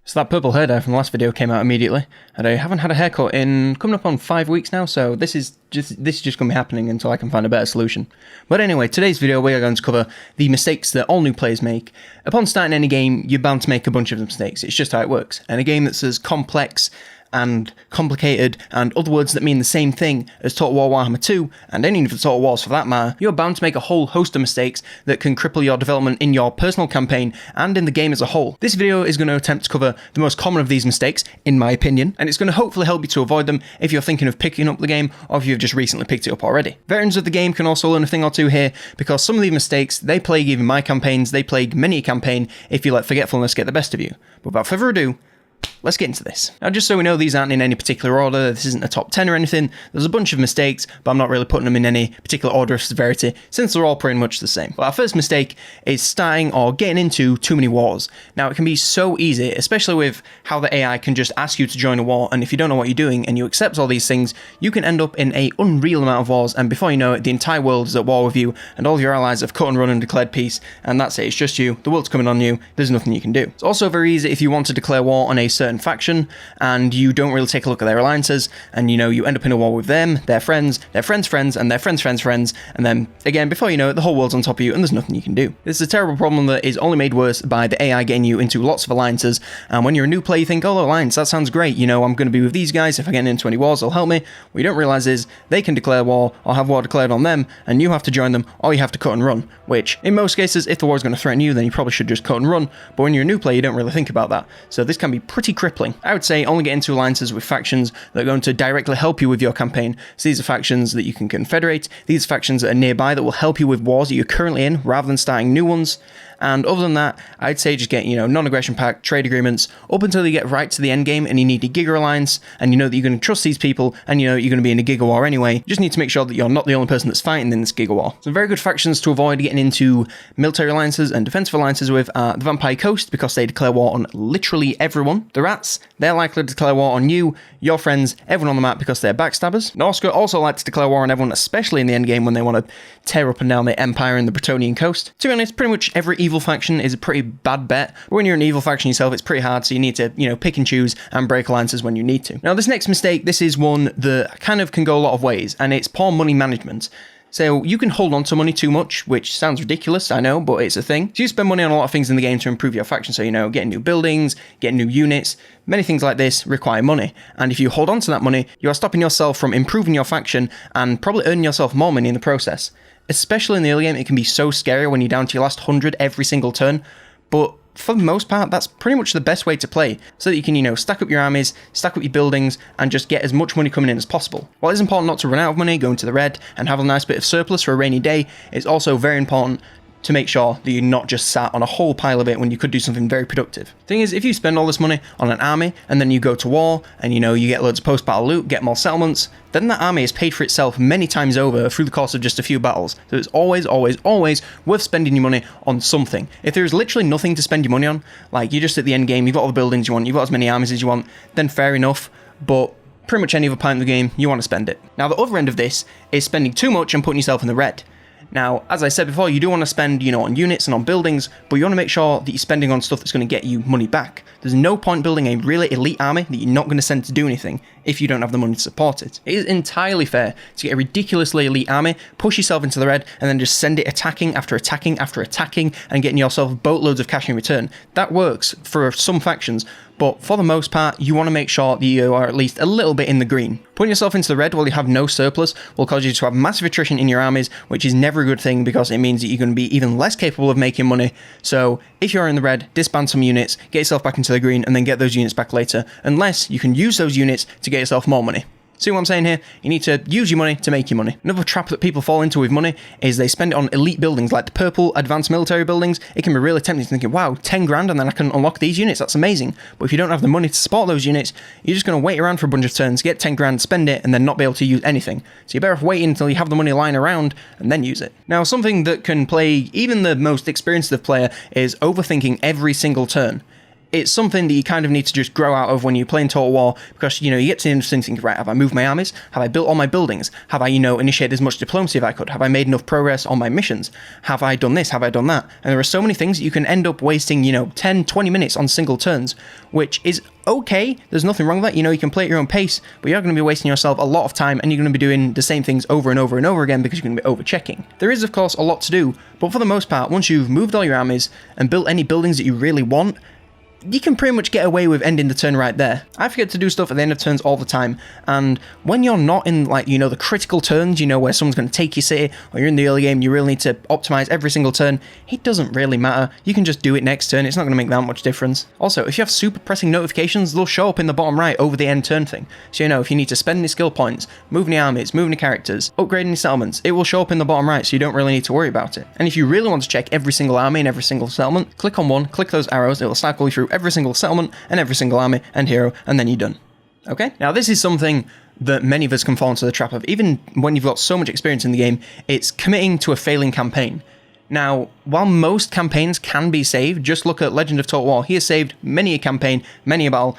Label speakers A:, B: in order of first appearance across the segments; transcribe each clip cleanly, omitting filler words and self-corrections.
A: So that purple hair dye from the last video came out immediately, and I haven't had a haircut in coming up on 5 weeks now, so this is just going to be happening until I can find a better solution. But anyway, today's video we are going to cover the mistakes that all new players make. Upon starting any game, you're bound to make a bunch of mistakes. It's just how it works. And a game that's as complex and complicated and other words that mean the same thing as Total War Warhammer 2, and any of the Total Wars for that matter, you're bound to make a whole host of mistakes that can cripple your development in your personal campaign and in the game as a whole. This video is going to attempt to cover the most common of these mistakes, in my opinion, and it's going to hopefully help you to avoid them if you're thinking of picking up the game or if you've just recently picked it up already. Veterans of the game can also learn a thing or two here, because some of these mistakes, they plague even my campaigns, they plague many a campaign if you let forgetfulness get the best of you. But without further ado, let's get into this. Now, just so we know, these aren't in any particular order, this isn't a top 10 or anything, there's a bunch of mistakes, but I'm not really putting them in any particular order of severity, since they're all pretty much the same. But our first mistake is starting or getting into too many wars. Now, it can be so easy, especially with how the AI can just ask you to join a war, and if you don't know what you're doing, and you accept all these things, you can end up in an unreal amount of wars, and before you know it, the entire world is at war with you, and all of your allies have cut and run and declared peace, and that's it, it's just you, the world's coming on you, there's nothing you can do. It's also very easy if you want to declare war on a certain faction, and you don't really take a look at their alliances, and you end up in a war with them, their friends' friends, and their friends' friends, and then, again, before you know it, the whole world's on top of you, and there's nothing you can do. This is a terrible problem that is only made worse by the AI getting you into lots of alliances, and when you're a new player, you think, oh, alliance, that sounds great, I'm going to be with these guys, if I get into any wars, they'll help me. What you don't realise is, they can declare war, or have war declared on them, and you have to join them, or you have to cut and run, which, in most cases, if the war is going to threaten you, then you probably should just cut and run, but when you're a new player, you don't really think about that, so this can be pretty crippling. I would say only get into alliances with factions that are going to directly help you with your campaign. So these are factions that you can confederate, these are factions that are nearby that will help you with wars that you're currently in, rather than starting new ones. And other than that, I'd say just get, non-aggression pact, trade agreements, up until you get right to the end game and you need a Giga Alliance, and you know that you're going to trust these people, and you know you're going to be in a Giga War anyway. You just need to make sure that you're not the only person that's fighting in this Giga War. Some very good factions to avoid getting into military alliances and defensive alliances with are the Vampire Coast, because they declare war on literally everyone. The Rats, they're likely to declare war on you, your friends, everyone on the map, because they're backstabbers. Norsca also like to declare war on everyone, especially in the end game when they want to tear up and down the Empire and the Bretonnian coast. To be honest, pretty much every evil faction is a pretty bad bet, but when you're an evil faction yourself, it's pretty hard, so you need to, pick and choose and break alliances when you need to. Now, this next mistake, this is one that kind of can go a lot of ways, and it's poor money management. So you can hold on to money too much, which sounds ridiculous, I know, but it's a thing. So you spend money on a lot of things in the game to improve your faction, so getting new buildings, getting new units, many things like this require money. And if you hold on to that money, you are stopping yourself from improving your faction and probably earning yourself more money in the process. Especially in the early game, it can be so scary when you're down to your last 100 every single turn, but for the most part, that's pretty much the best way to play, so that you can, stack up your armies, stack up your buildings, and just get as much money coming in as possible. While it's important not to run out of money, go into the red, and have a nice bit of surplus for a rainy day, it's also very important to make sure that you're not just sat on a whole pile of it when you could do something very productive. Thing is, if you spend all this money on an army, and then you go to war, and you get loads of post-battle loot, get more settlements, then that army is paid for itself many times over through the course of just a few battles. So it's always, always, always worth spending your money on something. If there's literally nothing to spend your money on, like you're just at the end game, you've got all the buildings you want, you've got as many armies as you want, then fair enough, but pretty much any other part of the game, you want to spend it. Now, the other end of this is spending too much and putting yourself in the red. Now, as I said before, you do want to spend, on units and on buildings, but you want to make sure that you're spending on stuff that's going to get you money back. There's no point building a really elite army that you're not going to send to do anything if you don't have the money to support it. It is entirely fair to get a ridiculously elite army, push yourself into the red, and then just send it attacking after attacking after attacking and getting yourself boatloads of cash in return. That works for some factions, but for the most part, you want to make sure that you are at least a little bit in the green. Putting yourself into the red while you have no surplus will cause you to have massive attrition in your armies, which is never a good thing because it means that you're going to be even less capable of making money. So if you're in the red, disband some units, get yourself back into the green, and then get those units back later, unless you can use those units to get yourself more money. See what I'm saying here? You need to use your money to make your money. Another trap that people fall into with money is they spend it on elite buildings like the purple advanced military buildings. It can be really tempting to think, wow, 10 grand and then I can unlock these units, that's amazing. But if you don't have the money to support those units, you're just going to wait around for a bunch of turns, get 10 grand, spend it, and then not be able to use anything. So you're better off waiting until you have the money lying around and then use it. Now, something that can plague even the most experienced of player is overthinking every single turn. it's something that you kind of need to just grow out of when you play in Total War, because, you know, you get to the end of thinking, right, have I moved my armies? Have I built all my buildings? Have I, you know, initiated as much diplomacy as I could? Have I made enough progress on my missions? Have I done this? Have I done that? And there are so many things that you can end up wasting, you know, 10, 20 minutes on single turns, which is okay. There's nothing wrong with that. You know, you can play at your own pace, but you're going to be wasting yourself a lot of time, and you're going to be doing the same things over and over and over again because you're going to be over-checking. There is, of course, a lot to do, but for the most part, once you've moved all your armies and built any buildings that you really want, you can pretty much get away with ending the turn right there. I forget to do stuff at the end of turns all the time, and when you're not in, like, you know, the critical turns, you know, where someone's going to take your city, or you're in the early game, you really need to optimize every single turn, it doesn't really matter. You can just do it next turn. It's not going to make that much difference. Also, if you have super pressing notifications, they'll show up in the bottom right over the end turn thing. So, you know, if you need to spend any skill points, move any armies, move any characters, upgrade any settlements, it will show up in the bottom right, so you don't really need to worry about it. And if you really want to check every single army and every single settlement, click on one, click those arrows, it will cycle you through every single settlement and every single army and hero, and then you're done. Okay? Now, this is something that many of us can fall into the trap of. Even when you've got so much experience in the game, it's committing to a failing campaign. Now, while most campaigns can be saved, just look at Legend of Total War. He has saved many a campaign, many a battle,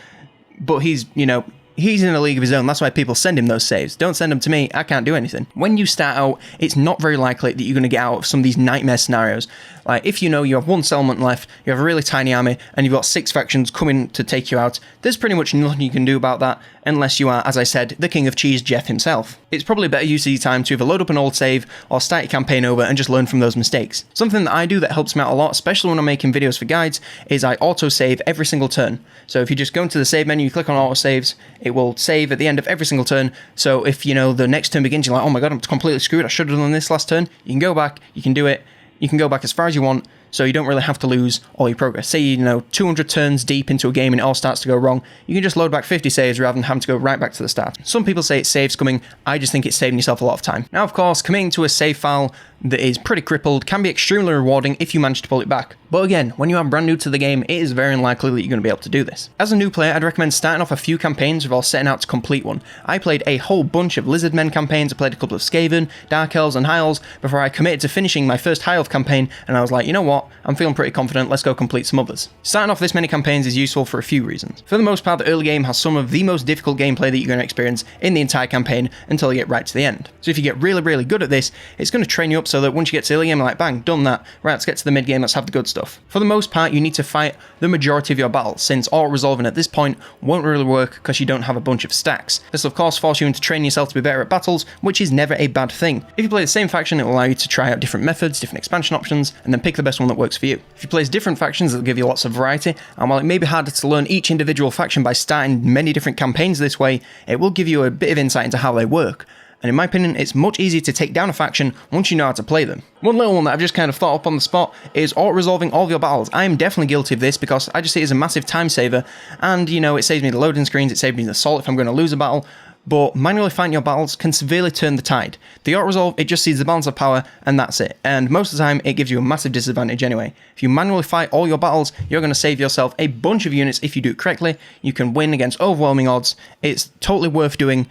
A: but he's, you know, he's in a league of his own. That's why people send him those saves. Don't send them to me. I can't do anything. When you start out, it's not very likely that you're going to get out of some of these nightmare scenarios. Like, if you know you have one settlement left, you have a really tiny army, and you've got 6 factions coming to take you out, there's pretty much nothing you can do about that, unless you are, as I said, the King of Cheese, Jeff himself. It's probably better use of your time to either load up an old save, or start your campaign over and just learn from those mistakes. Something that I do that helps me out a lot, especially when I'm making videos for guides, is I auto-save every single turn. So if you just go into the save menu, you click on auto-saves, it will save at the end of every single turn. So if, you know, the next turn begins, you're like, oh my god, I'm completely screwed, I should have done this last turn, you can go back, you can do it, you can go back as far as you want, so you don't really have to lose all your progress. Say, you know, 200 turns deep into a game and it all starts to go wrong, you can just load back 50 saves rather than having to go right back to the start. Some people say it's save scumming, I just think it's saving yourself a lot of time. Now, of course, committing to a save file that is pretty crippled can be extremely rewarding if you manage to pull it back. But again, when you are brand new to the game, it is very unlikely that you're going to be able to do this. As a new player, I'd recommend starting off a few campaigns before setting out to complete one. I played a whole bunch of Lizardmen campaigns, I played a couple of Skaven, Dark Elves and High Elves before I committed to finishing my first High Elf campaign, and I was like, you know what, I'm feeling pretty confident, let's go complete some others. Starting off this many campaigns is useful for a few reasons. For the most part, the early game has some of the most difficult gameplay that you're going to experience in the entire campaign until you get right to the end. So if you get really, really good at this, it's going to train you up so that once you get to the early game, you're like, bang, done that, right, let's get to the mid game, let's have the good stuff. For the most part, you need to fight the majority of your battles, since auto-resolving at this point won't really work because you don't have a bunch of stacks. This will of course force you into training yourself to be better at battles, which is never a bad thing. If you play the same faction, it will allow you to try out different methods, different expansion options, and then pick the best one that works for you. If you play as different factions, it'll give you lots of variety, and while it may be harder to learn each individual faction by starting many different campaigns this way, it will give you a bit of insight into how they work. And in my opinion, it's much easier to take down a faction once you know how to play them. One little one that I've just kind of thought up on the spot is auto-resolving all of your battles. I am definitely guilty of this because I just see it as a massive time saver, and, you know, it saves me the loading screens, it saves me the assault if I'm going to lose a battle, but manually fighting your battles can severely turn the tide. The auto-resolve, it just sees the balance of power, and that's it. And most of the time, it gives you a massive disadvantage anyway. If you manually fight all your battles, you're going to save yourself a bunch of units if you do it correctly. You can win against overwhelming odds. It's totally worth doing.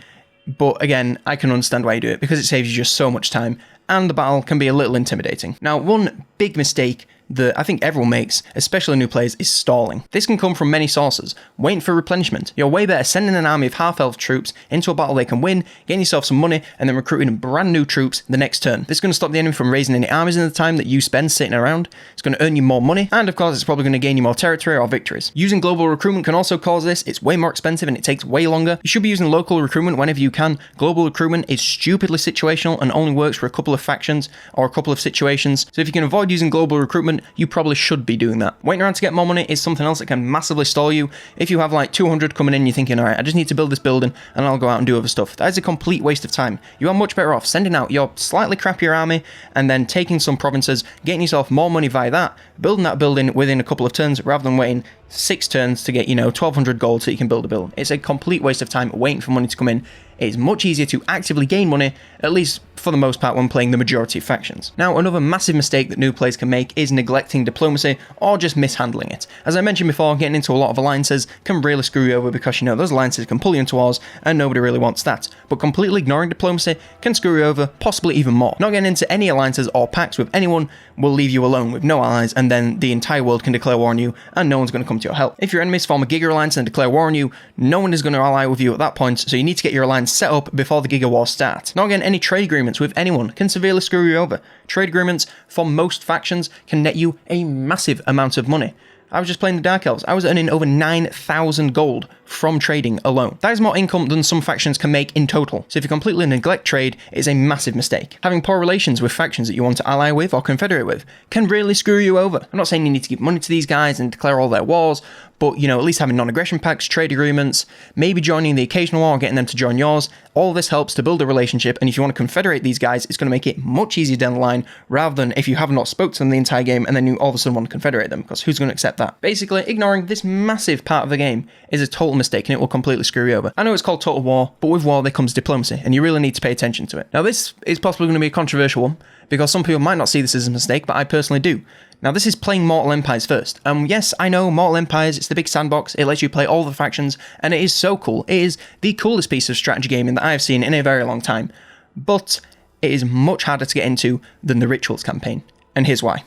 A: But again, I can understand why you do it, because it saves you just so much time, and the battle can be a little intimidating. Now, one big mistake that I think everyone makes, especially new players, is stalling. This can come from many sources. Waiting for replenishment. You're way better sending an army of half-elf troops into a battle they can win, getting yourself some money, and then recruiting brand new troops the next turn. This is going to stop the enemy from raising any armies in the time that you spend sitting around. It's going to earn you more money, and of course it's probably going to gain you more territory or victories. Using global recruitment can also cause this. It's way more expensive and it takes way longer. You should be using local recruitment whenever you can. Global recruitment is stupidly situational and only works for a couple of factions or a couple of situations. So if you can avoid using global recruitment, you probably should be doing that. Waiting around to get more money is something else that can massively stall you. If you have like 200 coming in, you're thinking, alright, I just need to build this building and I'll go out and do other stuff. That is a complete waste of time. You are much better off sending out your slightly crappier army and then taking some provinces, getting yourself more money via that, building that building within a couple of turns rather than waiting 6 turns to get, 1,200 gold so you can build a building. It's a complete waste of time waiting for money to come in. It's much easier to actively gain money, at least for the most part when playing the majority of factions. Now, another massive mistake that new players can make is neglecting diplomacy or just mishandling it. As I mentioned before, getting into a lot of alliances can really screw you over because, those alliances can pull you into wars and nobody really wants that. But completely ignoring diplomacy can screw you over, possibly even more. Not getting into any alliances or pacts with anyone will leave you alone with no allies, and then the entire world can declare war on you and no one's going to come come to your help. If your enemies form a Giga Alliance and declare war on you, no one is going to ally with you at that point, so you need to get your alliance set up before the Giga War starts. Now again, any trade agreements with anyone can severely screw you over. Trade agreements for most factions can net you a massive amount of money. I was just playing the Dark Elves. I was earning over 9,000 gold from trading alone. That is more income than some factions can make in total. So if you completely neglect trade, it is a massive mistake. Having poor relations with factions that you want to ally with or confederate with can really screw you over. I'm not saying you need to give money to these guys and declare all their wars, but, you know, at least having non-aggression pacts, trade agreements, maybe joining the occasional war, getting them to join yours, all this helps to build a relationship, and if you want to confederate these guys, it's going to make it much easier down the line, rather than if you have not spoke to them the entire game and then you all of a sudden want to confederate them, because who's going to accept that? Basically, ignoring this massive part of the game is a total mistake, and it will completely screw you over. I know it's called Total War, but with war there comes diplomacy, and you really need to pay attention to it. Now this is possibly going to be a controversial one, because some people might not see this as a mistake, but I personally do. Now this is playing Mortal Empires first. Yes, I know, Mortal Empires, it's the big sandbox, it lets you play all the factions, and it is so cool. It is the coolest piece of strategy gaming that I have seen in a very long time. But it is much harder to get into than the Rituals campaign, and here's why.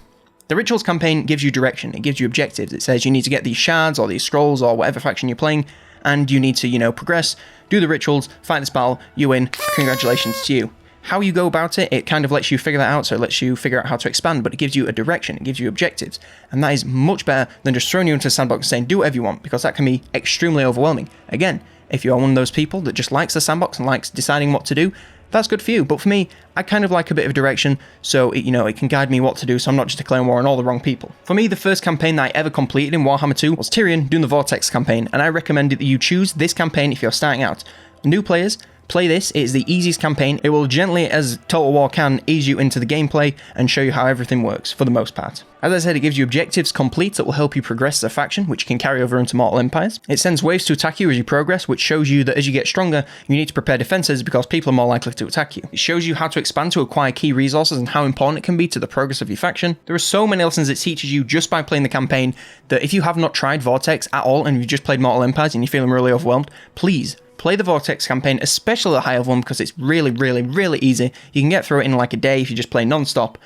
A: The Rituals campaign gives you direction, it gives you objectives, it says you need to get these shards or these scrolls or whatever faction you're playing, and you need to, you know, progress, do the rituals, fight this battle, you win, congratulations to you. How you go about it, it kind of lets you figure that out, so it lets you figure out how to expand, but it gives you a direction, it gives you objectives, and that is much better than just throwing you into a sandbox and saying do whatever you want, because that can be extremely overwhelming. Again, if you're one of those people that just likes the sandbox and likes deciding what to do, that's good for you, but for me, I kind of like a bit of direction, so it, you know, it can guide me what to do, so I'm not just declaring war on all the wrong people. For me, the first campaign that I ever completed in Warhammer 2 was Tyrion doing the Vortex campaign, and I recommend that you choose this campaign if you're starting out. New players, play this, it is the easiest campaign. It will gently, as Total War can, ease you into the gameplay and show you how everything works, for the most part. As I said, it gives you objectives complete that will help you progress as a faction, which you can carry over into Mortal Empires. It sends waves to attack you as you progress, which shows you that as you get stronger, you need to prepare defenses because people are more likely to attack you. It shows you how to expand to acquire key resources and how important it can be to the progress of your faction. There are so many lessons it teaches you just by playing the campaign that if you have not tried Vortex at all and you've just played Mortal Empires and you're feeling really overwhelmed, please play the Vortex campaign, especially the high level one, because it's really, really, really easy. You can get through it in like a day if you just play non-stop.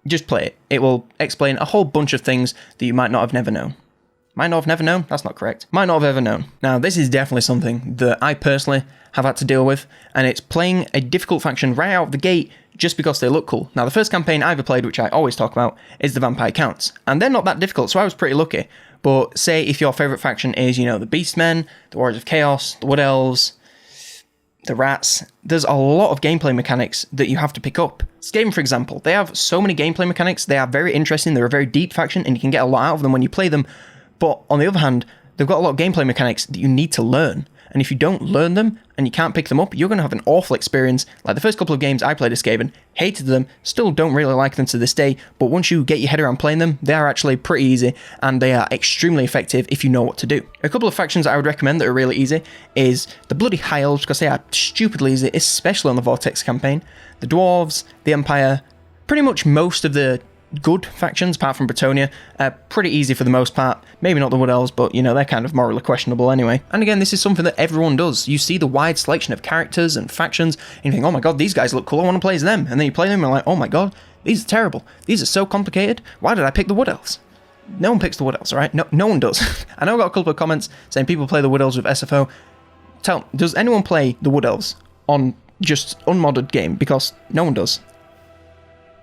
A: Just play it. It will explain a whole bunch of things that you might not have never known. Might not have never known? That's not correct. Might not have ever known. Now, this is definitely something that I personally have had to deal with, and it's playing a difficult faction right out of the gate just because they look cool. Now, the first campaign I ever played, which I always talk about, is the Vampire Counts, and they're not that difficult, so I was pretty lucky. But say if your favourite faction is, you know, the Beastmen, the Warriors of Chaos, the Wood Elves, the Rats, there's a lot of gameplay mechanics that you have to pick up. Skaven, for example, they have so many gameplay mechanics, they are very interesting, they're a very deep faction, and you can get a lot out of them when you play them, but on the other hand, they've got a lot of gameplay mechanics that you need to learn, and if you don't learn them, and you can't pick them up, you're going to have an awful experience. Like the first couple of games I played as Skaven, hated them, still don't really like them to this day, but once you get your head around playing them, they are actually pretty easy, and they are extremely effective if you know what to do. A couple of factions I would recommend that are really easy is the bloody High Elves, because they are stupidly easy, especially on the Vortex campaign, the Dwarves, the Empire, pretty much most of the good factions, apart from Bretonia, are pretty easy for the most part. Maybe not the Wood Elves, but, you know, they're kind of morally questionable anyway. And again, this is something that everyone does. You see the wide selection of characters and factions, and you think, oh my god, these guys look cool, I want to play as them. And then you play them and you're like, oh my god, these are terrible. These are so complicated. Why did I pick the Wood Elves? No one picks the Wood Elves, alright? No one does. I know I got a couple of comments saying people play the Wood Elves with SFO. Does anyone play the Wood Elves on just unmodded game? Because no one does.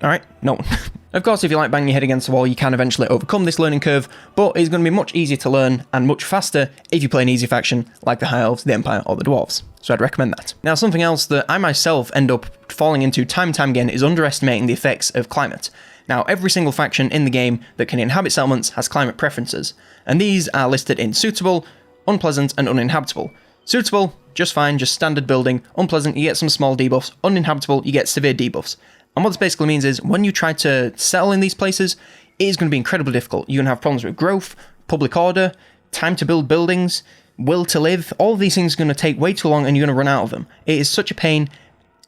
A: Alright, no one. Of course, if you like banging your head against the wall, you can eventually overcome this learning curve, but it's going to be much easier to learn and much faster if you play an easy faction like the High Elves, the Empire, or the Dwarves. So I'd recommend that. Now, something else that I myself end up falling into time and time again is underestimating the effects of climate. Now, every single faction in the game that can inhabit settlements has climate preferences, and these are listed in suitable, unpleasant, and uninhabitable. Suitable, just fine, just standard building. Unpleasant, you get some small debuffs. Uninhabitable, you get severe debuffs. And what this basically means is, when you try to settle in these places, it is going to be incredibly difficult. You're going to have problems with growth, public order, time to build buildings, will to live. All of these things are going to take way too long and you're going to run out of them. It is such a pain.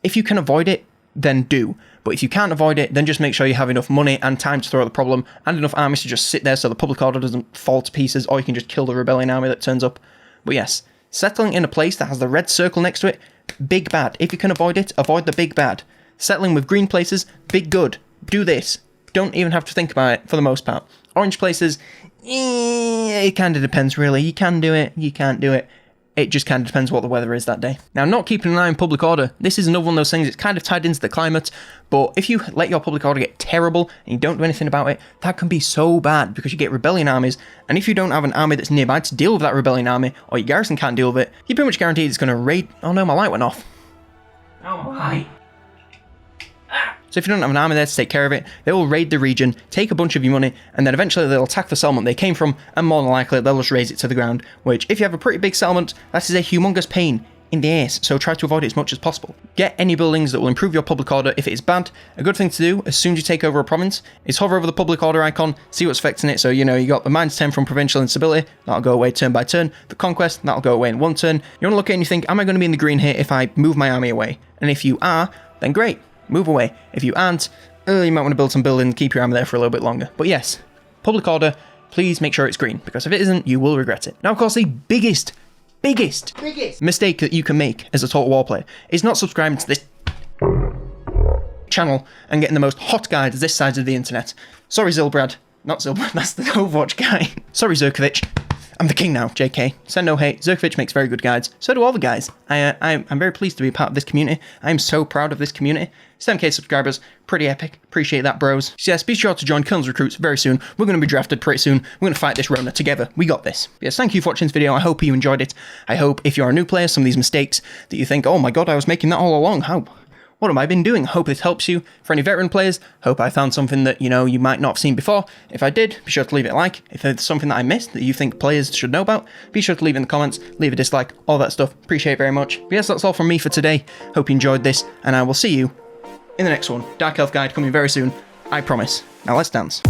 A: If you can avoid it, then do. But if you can't avoid it, then just make sure you have enough money and time to throw at the problem, and enough armies to just sit there so the public order doesn't fall to pieces, or you can just kill the rebellion army that turns up. But yes, settling in a place that has the red circle next to it, big bad. If you can avoid it, avoid the big bad. Settling with green places, big good. Do this. Don't even have to think about it for the most part. Orange places, It kind of depends, really. You can do it, you can't do it. It just kind of depends what the weather is that day. Now, not keeping an eye on public order, this is another one of those things, it's kind of tied into the climate, but if you let your public order get terrible and you don't do anything about it, that can be so bad because you get rebellion armies, and if you don't have an army that's nearby to deal with that rebellion army, or your garrison can't deal with it, you're pretty much guaranteed it's going to raid. Oh no, my light went off. Oh my light. So if you don't have an army there to take care of it, they will raid the region, take a bunch of your money, and then eventually they'll attack the settlement they came from, and more than likely they'll just raze it to the ground, which if you have a pretty big settlement, that is a humongous pain in the ass, so try to avoid it as much as possible. Get any buildings that will improve your public order if it is bad. A good thing to do as soon as you take over a province is hover over the public order icon, see what's affecting it. So you got the -10 from provincial instability, that'll go away turn by turn. The conquest, that'll go away in one turn. You want to look at it and you think, am I going to be in the green here if I move my army away? And if you are, then great, move away. If you aren't, you might want to build some buildings, keep your army there for a little bit longer. But yes, public order, please make sure it's green, because if it isn't, you will regret it. Now, of course, the biggest mistake that you can make as a Total War player is not subscribing to this channel and getting the most hot guides this side of the internet. Sorry, Zilbrad. Not Zilbrad, that's the Overwatch guy. Sorry, Zerkovich. I'm the king now, JK. Send no hate. Zerkovich makes very good guides. So do all the guys. I'm very pleased to be a part of this community. I'm so proud of this community. 7k subscribers. Pretty epic. Appreciate that, bros. So yes, be sure to join Colonel's Recruits very soon. We're going to be drafted pretty soon. We're going to fight this Rona together. We got this. Yes, thank you for watching this video. I hope you enjoyed it. I hope if you're a new player, some of these mistakes that you think, oh my god, I was making that all along. What have I been doing? Hope this helps you. For any veteran players, hope I found something that, you might not have seen before. If I did, be sure to leave it a like. If there's something that I missed that you think players should know about, be sure to leave it in the comments, leave a dislike, all that stuff. Appreciate it very much. But yes, that's all from me for today. Hope you enjoyed this, and I will see you in the next one. Dark Elf Guide coming very soon. I promise. Now let's dance.